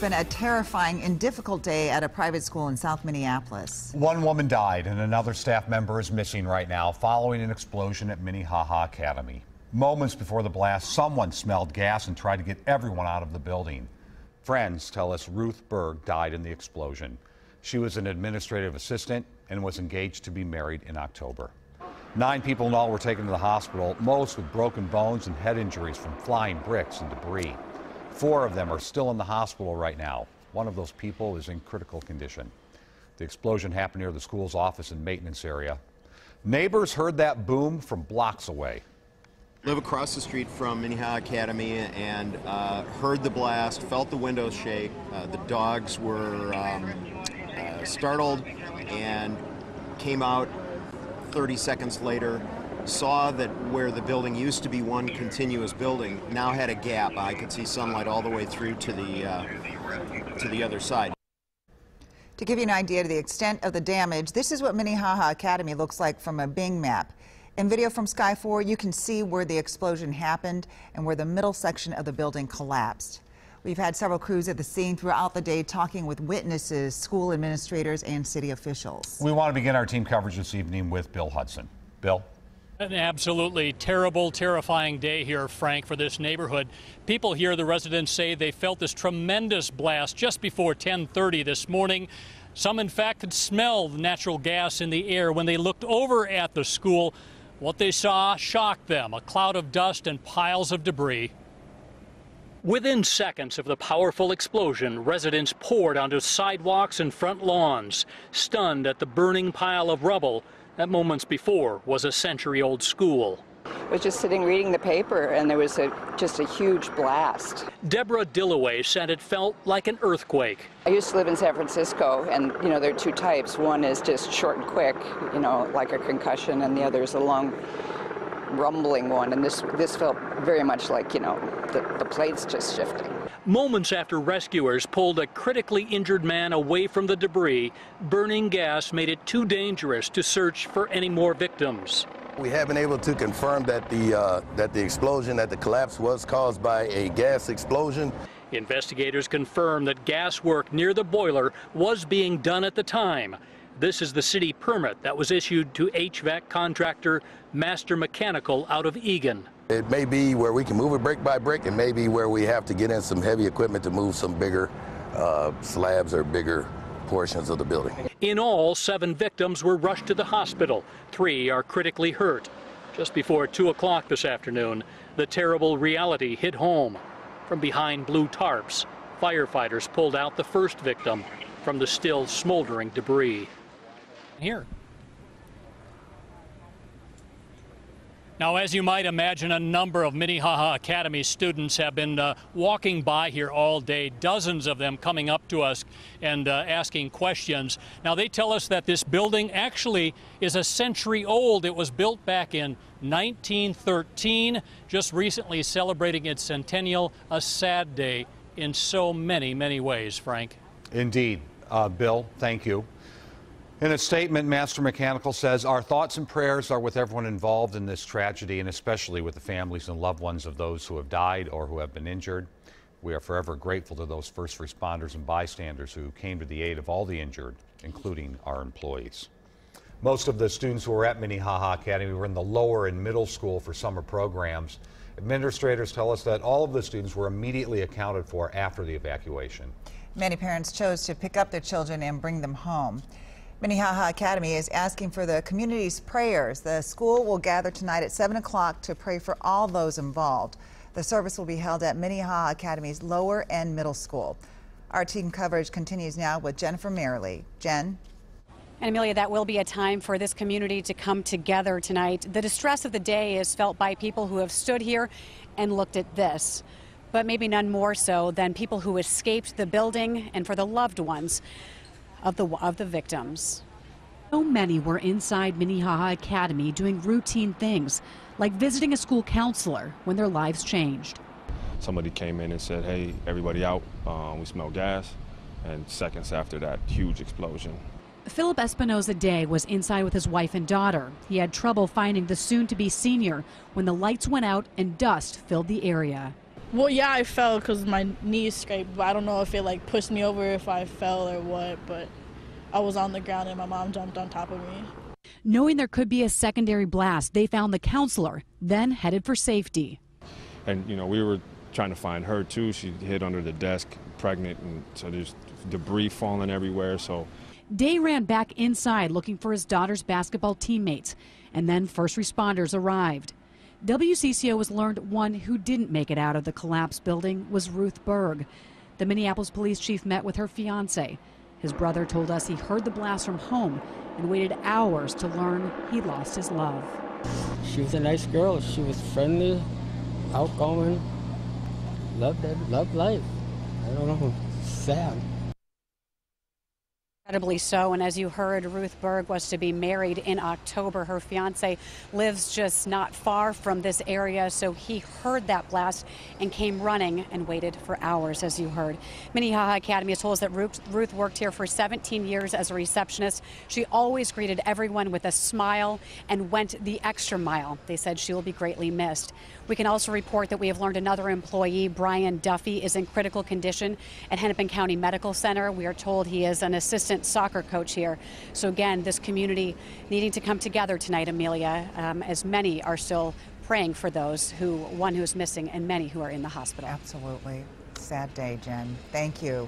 been a terrifying and difficult day at a private school in South Minneapolis. One woman died and another staff member is missing right now following an explosion at Minnehaha Academy. Moments before the blast, someone smelled gas and tried to get everyone out of the building. Friends tell us Ruth Berg died in the explosion. She was an administrative assistant and was engaged to be married in October. 9 people in all were taken to the hospital, most with broken bones and head injuries from flying bricks and debris. 4 of them are still in the hospital right now. One of those people is in critical condition. The explosion happened near the school's office and maintenance area. Neighbors heard that boom from blocks away. Live across the street from Minnehaha Academy and heard the blast, felt the windows shake. The dogs were startled and came out 30 seconds later. Saw that where the building used to be one continuous building now had a gap. I could see sunlight all the way through to the other side. To give you an idea of the extent of the damage, this is what Minnehaha Academy looks like from a Bing map. In video from Sky 4, you can see where the explosion happened and where the middle section of the building collapsed. We've had several crews at the scene throughout the day talking with witnesses, school administrators, and city officials. We want to begin our team coverage this evening with Bill Hudson. Bill? An absolutely terrible, terrifying day here, Frank, for this neighborhood. People here, the residents say they felt this tremendous blast just before 10:30 this morning. Some, in fact, could smell the natural gas in the air when they looked over at the school. What they saw shocked them, a cloud of dust and piles of debris. Within seconds of the powerful explosion, residents poured onto sidewalks and front lawns, stunned at the burning pile of rubble that moments before was a century-old school. I was just sitting reading the paper and there was just a huge blast. Deborah Dillaway said it felt like an earthquake. I used to live in San Francisco and, you know, there are 2 types. One is just short and quick, you know, like a concussion, and the other is a long rumbling one. And this felt very much like, you know, the plates just shifting. Moments after rescuers pulled a critically injured man away from the debris, burning gas made it too dangerous to search for any more victims. We have been able to confirm that the collapse was caused by a gas explosion. Investigators confirm that gas work near the boiler was being done at the time. This is the city permit that was issued to HVAC contractor Master Mechanical out of Eagan. It may be where we can move it brick by brick, and maybe where we have to get in some heavy equipment to move some bigger slabs or bigger portions of the building. In all, 7 victims were rushed to the hospital. 3 are critically hurt. Just before 2 o'clock this afternoon, the terrible reality hit home. From behind blue tarps, firefighters pulled out the first victim from the still smoldering debris. Here. Now, as you might imagine, a number of Minnehaha Academy students have been walking by here all day, dozens of them coming up to us and asking questions. Now, they tell us that this building actually is a century old. It was built back in 1913, just recently celebrating its centennial, a sad day in so many, many ways, Frank. Indeed. Bill, thank you. In a statement, Master Mechanical says, "Our thoughts and prayers are with everyone involved in this tragedy, and especially with the families and loved ones of those who have died or who have been injured. We are forever grateful to those first responders and bystanders who came to the aid of all the injured, including our employees." Most of the students who were at Minnehaha Academy were in the lower and middle school for summer programs. Administrators tell us that all of the students were immediately accounted for after the evacuation. Many parents chose to pick up their children and bring them home. Minnehaha Academy is asking for the community's prayers. The school will gather tonight at 7 o'clock to pray for all those involved. The service will be held at Minnehaha Academy's lower and middle school. Our team coverage continues now with Jennifer Mayerle. Jen? And Amelia, that will be a time for this community to come together tonight. The distress of the day is felt by people who have stood here and looked at this, but maybe none more so than people who escaped the building and for the loved ones of the victims. So many were inside Minnehaha Academy doing routine things, like visiting a school counselor when their lives changed. Somebody came in and said, "Hey, everybody out, we smell gas," and seconds after that, huge explosion. Philip Espinoza Day was inside with his wife and daughter. He had trouble finding the soon-to-be senior when the lights went out and dust filled the area. Well, yeah, I fell because my knees scraped, but I don't know if it like pushed me over, if I fell or what, but I was on the ground and my mom jumped on top of me. Knowing there could be a secondary blast, they found the counselor, then headed for safety. And, you know, we were trying to find her too. She hid under the desk, pregnant, and so there's debris falling everywhere. So Day ran back inside looking for his daughter's basketball teammates, and then first responders arrived. WCCO has learned one who didn't make it out of the collapsed building was Ruth Berg. The Minneapolis police chief met with her fiance. His brother told us he heard the blast from home and waited hours to learn he'd lost his love. She was a nice girl. She was friendly, outgoing, loved life. I don't know, sad. Incredibly so, and as you heard, Ruth Berg was to be married in October. Her fiance lives just not far from this area, so he heard that blast and came running and waited for hours, as you heard. Minnehaha Academy has told us that Ruth worked here for 17 years as a receptionist. She always greeted everyone with a smile and went the extra mile. They said she will be greatly missed. We can also report that we have learned another employee, Brian Duffy, is in critical condition at Hennepin County Medical Center. We are told he is an assistant soccer coach here. So again, this community needing to come together tonight, Amelia, as many are still praying for those one who is missing and many who are in the hospital. Absolutely. Sad day, Jen. Thank you.